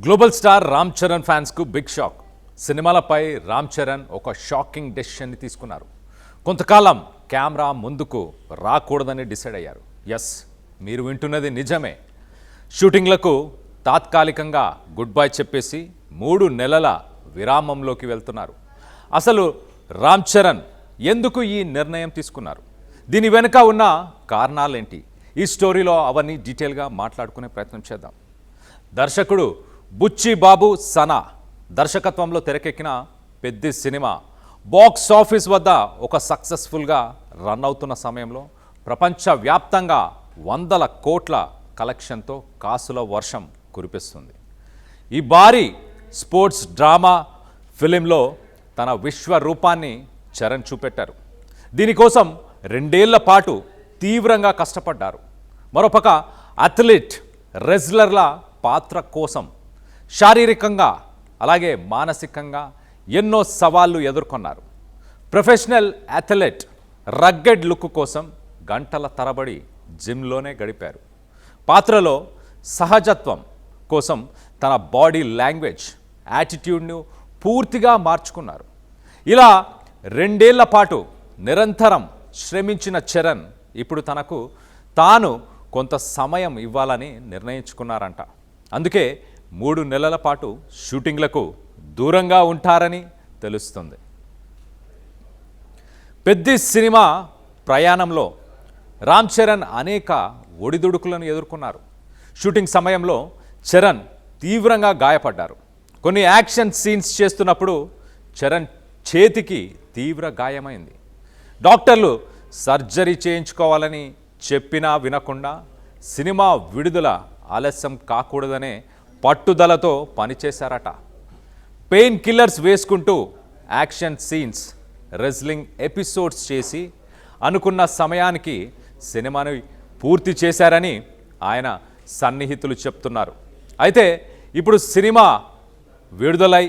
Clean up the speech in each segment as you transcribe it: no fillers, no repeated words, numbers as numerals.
Global star Ram Charan ఫ్యాన్స్కు big shock. సినిమాలపై రామ్ చరణ్ ఒక షాకింగ్ డెసిషన్ని తీసుకున్నారు. కొంతకాలం కెమెరా ముందుకు రాకూడదని డిసైడ్ అయ్యారు. ఎస్, మీరు వింటున్నది నిజమే. షూటింగ్లకు తాత్కాలికంగా గుడ్ బై చెప్పేసి 3 నెలల విరామంలోకి వెళ్తున్నారు. అసలు రామ్ చరణ్ ఎందుకు ఈ నిర్ణయం తీసుకున్నారు? దీని వెనుక ఉన్న కారణాలేంటి? ఈ స్టోరీలో అవన్నీ డీటెయిల్గా మాట్లాడుకునే ప్రయత్నం చేద్దాం. దర్శకుడు బుచ్చి బాబు సనా దర్శకత్వంలో తెరకెక్కిన పెద్ది సినిమా బాక్స్ ఆఫీస్ వద్ద ఒక సక్సెస్ఫుల్గా రన్ అవుతున్న సమయంలో ప్రపంచవ్యాప్తంగా 100 కోట్ల కలెక్షన్తో కాసుల వర్షం కురిపిస్తుంది. ఈ భారీ స్పోర్ట్స్ డ్రామా ఫిలింలో తన విశ్వరూపాన్ని చరణ్ చూపెట్టారు. దీనికోసం 2 ఏళ్ల పాటు తీవ్రంగా కష్టపడ్డారు. మరోపక్క అథ్లీట్ రెజ్లర్ల పాత్ర కోసం శారీరకంగా అలాగే మానసికంగా ఎన్నో సవాళ్లు ఎదుర్కొన్నారు. ప్రొఫెషనల్ అథ్లెట్ రగ్గెడ్ లుక్ కోసం గంటల తరబడి జిమ్లోనే గడిపారు. పాత్రలో సహజత్వం కోసం తన బాడీ లాంగ్వేజ్, యాటిట్యూడ్ను పూర్తిగా మార్చుకున్నారు. ఇలా 2 ఏళ్ల పాటు నిరంతరం శ్రమించిన చరణ్ ఇప్పుడు తనకు తాను కొంత సమయం ఇవ్వాలని నిర్ణయించుకున్నారంట. అందుకే 3 నెలల పాటు షూటింగ్లకు దూరంగా ఉంటారని తెలుస్తుంది. పెద్ది సినిమా ప్రయాణంలో రామ్ చరణ్ అనేక ఒడిదుడుకులను ఎదుర్కొన్నారు. షూటింగ్ సమయంలో చరణ్ తీవ్రంగా గాయపడ్డారు. కొన్ని యాక్షన్ సీన్స్ చేస్తున్నప్పుడు చరణ్ చేతికి తీవ్ర గాయమైంది. డాక్టర్లు సర్జరీ చేయించుకోవాలని చెప్పినా వినకుండా సినిమా విడుదల ఆలస్యం కాకూడదనే పట్టుదలతో పనిచేశారట. పెయిన్ కిల్లర్స్ వేసుకుంటూ యాక్షన్ సీన్స్, రెజ్లింగ్ ఎపిసోడ్స్ చేసి అనుకున్న సమయానికి సినిమాను పూర్తి చేశారని ఆయన సన్నిహితులు చెప్తున్నారు. అయితే ఇప్పుడు సినిమా విడుదలై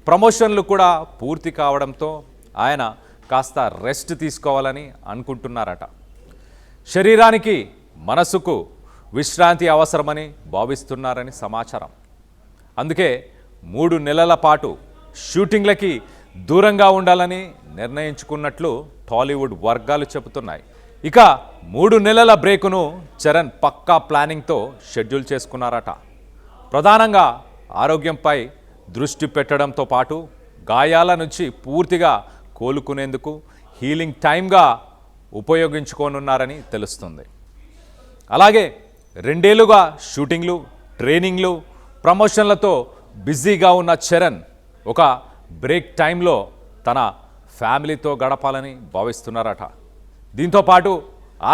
ప్రమోషన్లు కూడా పూర్తి కావడంతో ఆయన కాస్త రెస్ట్ తీసుకోవాలని అనుకుంటున్నారట. శరీరానికి మనసుకు విశ్రాంతి అవసరమని భావిస్తున్నారని సమాచారం. అందుకే 3 నెలల పాటు షూటింగ్లకి దూరంగా ఉండాలని నిర్ణయించుకున్నట్లు టాలీవుడ్ వర్గాలు చెబుతున్నాయి. ఇక 3 నెలల బ్రేకును చరణ్ పక్కా ప్లానింగ్తో షెడ్యూల్ చేసుకున్నారట. ప్రధానంగా ఆరోగ్యంపై దృష్టి పెట్టడంతో పాటు గాయాల నుంచి పూర్తిగా కోలుకునేందుకు హీలింగ్ టైమ్గా ఉపయోగించుకోనున్నారని తెలుస్తుంది. అలాగే 2 ఏళ్లుగా షూటింగ్లు, ట్రైనింగ్లు, ప్రమోషన్లతో బిజీగా ఉన్న చరణ్ ఒక బ్రేక్ టైంలో తన ఫ్యామిలీతో గడపాలని భావిస్తున్నారట. దీంతోపాటు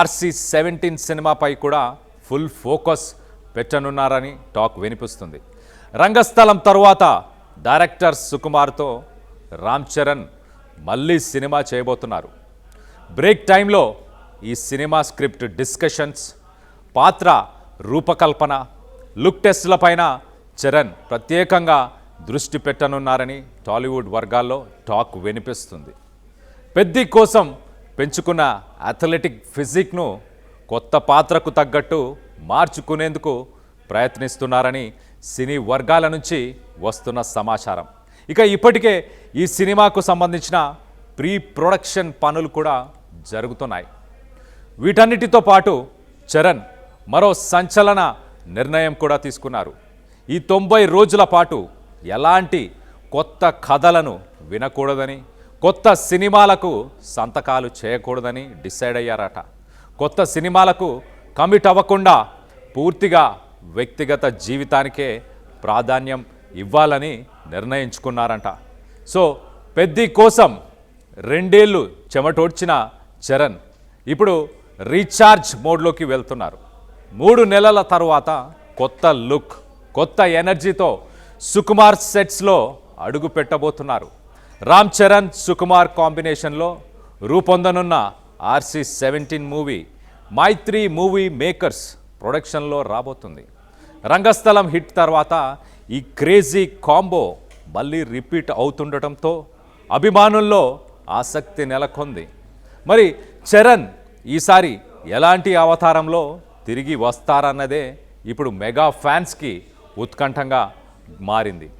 RC-17 సినిమాపై కూడా ఫుల్ ఫోకస్ పెట్టనున్నారని టాక్ వినిపిస్తుంది. రంగస్థలం తరువాత డైరెక్టర్ సుకుమార్తో రామ్ చరణ్ మళ్ళీ సినిమా చేయబోతున్నారు. బ్రేక్ టైంలో ఈ సినిమా స్క్రిప్ట్ డిస్కషన్స్, పాత్ర రూపకల్పన, లుక్ టెస్ట్లపైన చరణ్ ప్రత్యేకంగా దృష్టి పెట్టనున్నారని టాలీవుడ్ వర్గాల్లో టాక్ వినిపిస్తుంది. పెద్ది కోసం పెంచుకున్న అథ్లెటిక్ ఫిజిక్ను కొత్త పాత్రకు తగ్గట్టు మార్చుకునేందుకు ప్రయత్నిస్తున్నారని సినీ వర్గాల నుంచి వస్తున్న సమాచారం. ఇక ఇప్పటికే ఈ సినిమాకు సంబంధించిన ప్రీ ప్రొడక్షన్ పనులు కూడా జరుగుతున్నాయి. వీటన్నిటితో పాటు చరణ్ మరో సంచలన నిర్ణయం కూడా తీసుకున్నారు. ఈ 90 రోజుల పాటు ఎలాంటి కొత్త కథలను వినకూడదని, కొత్త సినిమాలకు సంతకాలు చేయకూడదని డిసైడ్ అయ్యారట. కొత్త సినిమాలకు కమిట్ అవ్వకుండా పూర్తిగా వ్యక్తిగత జీవితానికే ప్రాధాన్యం ఇవ్వాలని నిర్ణయించుకున్నారంట. సో పెద్ది కోసం 2 ఏళ్ళు చెమటోడ్చిన చరణ్ ఇప్పుడు రీఛార్జ్ మోడ్లోకి వెళ్తున్నారు. 3 నెలల తరువాత కొత్త లుక్, కొత్త ఎనర్జీతో సుకుమార్ సెట్స్లో అడుగు పెట్టబోతున్నారు. రామ్ చరణ్, సుకుమార్ కాంబినేషన్లో రూపొందనున్న RC-17 మూవీ మైత్రి మూవీ మేకర్స్ ప్రొడక్షన్లో రాబోతుంది. రంగస్థలం హిట్ తర్వాత ఈ క్రేజీ కాంబో మళ్ళీ రిపీట్ అవుతుండటంతో అభిమానుల్లో ఆసక్తి నెలకొంది. మరి చరణ్ ఈసారి ఎలాంటి అవతారంలో తిరిగి వస్తారన్నదే ఇప్పుడు మెగా ఫ్యాన్స్కి ఉత్కంఠంగా మారింది.